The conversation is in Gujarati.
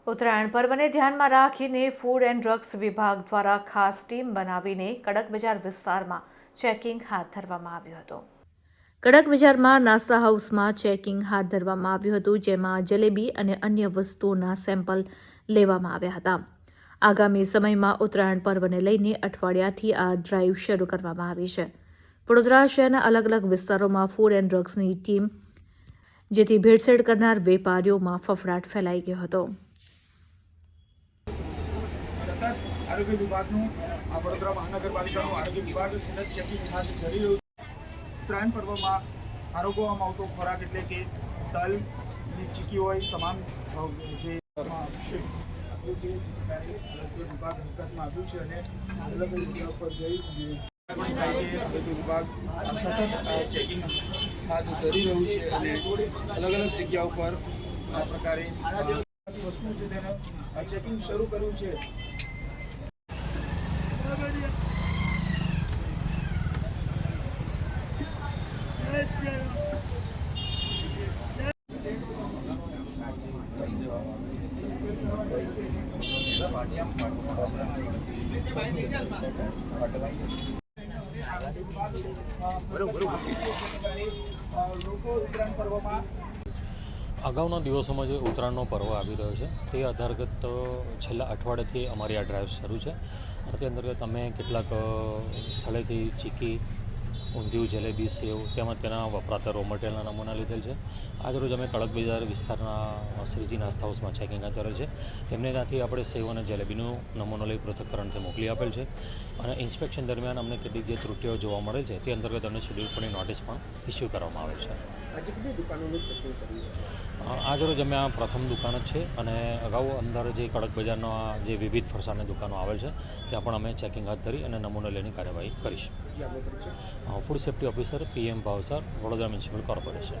ઉત્તરાયણ પર્વને ધ્યાનમાં રાખીને ફૂડ એન્ડ ડ્રગ્સ વિભાગ દ્વારા ખાસ ટીમ બનાવીને કડક બજાર વિસ્તારમાં ચેકિંગ હાથ ધરવામાં આવ્યું હતું। કડક બજારમાં નાસ્તા હાઉસમાં ચેકિંગ હાથ ધરવામાં આવ્યું હતું, જેમાં જલેબી અને અન્ય વસ્તુઓના સેમ્પલ લેવામાં આવ્યા હતા। આગામી સમયમાં ઉત્તરાયણ પર્વને લઈને અઠવાડિયાથી આ ડ્રાઈવ શરૂ કરવામાં આવી છે। વડોદરા શહેરના અલગ અલગ વિસ્તારોમાં ફૂડ એન્ડ ડ્રગ્સની ટીમ, જેથી ભેળસેળ કરનાર વેપારીઓમાં ફફડાટ ફેલાઈ ગયો હતો। આરોગ્ય વિભાગનું વડોદરા મહાનગરપાલિકાનું આરોગ્ય વિભાગ સતત ચેકિંગ હાથ ધરી રહ્યું છે। ઉત્તરાયણ પર્વમાં આરોગવામાં આવતો ખોરાક એટલે કે તલ અને ચીકી હોય તમામ જે વિભાગ હરકતમાં આવ્યું છે અને અલગ અલગ જગ્યા પર જઈ આરોગ્ય વિભાગ સતત ચેકિંગ હાથ ધરી રહ્યું છે અને અલગ અલગ જગ્યા ઉપર આ પ્રકારે વસ્તુ છે તેને ચેકિંગ શરૂ કર્યું છે। અગાઉના દિવસોમાં જે ઉત્તરાયણનો પર્વ આવી રહ્યો છે તે અંતર્ગત છેલ્લા અઠવાડિયાથી અમારી આ ડ્રાઈવ શરૂ છે અને તે અંતર્ગત અમે કેટલાક સ્થળેથી ચીકી, ઊંધિયું, જલેબી, સેવ તેમજ તેના વપરાતા રો મટીરિયલના નમૂના લીધેલ છે। આજરોજ અમે કડક બજાર વિસ્તારના શ્રીજી નાસ્તા હાઉસમાં ચેકિંગ હાથ ધરેલ છે। તેમને ત્યાંથી આપણે સેવ અને જલેબીનો નમૂનો લઈ પૃથ્થકરણથી મોકલી આપેલ છે અને ઇન્સ્પેક્શન દરમિયાન અમને કેટલીક જે ત્રુટીઓ જોવા મળે છે તે અંતર્ગત અમને શેડ્યુલ પરની નોટિસ પણ ઇસ્યુ કરવામાં આવેલ છે। આજે કેટલી દુકાનોનું ચેકિંગ કર્યું? આજરોજ અમે આ પ્રથમ દુકાન જ છે અને અગાઉ અંદર જે કડક બજારના જે વિવિધ ફરસાણની દુકાનો આવેલ છે ત્યાં પણ અમે ચેકિંગ હાથ ધરી અને નમૂનો લઈને કાર્યવાહી કરીશું। Food safety officer, PM Bhavsar, Vadodara municipal corporation.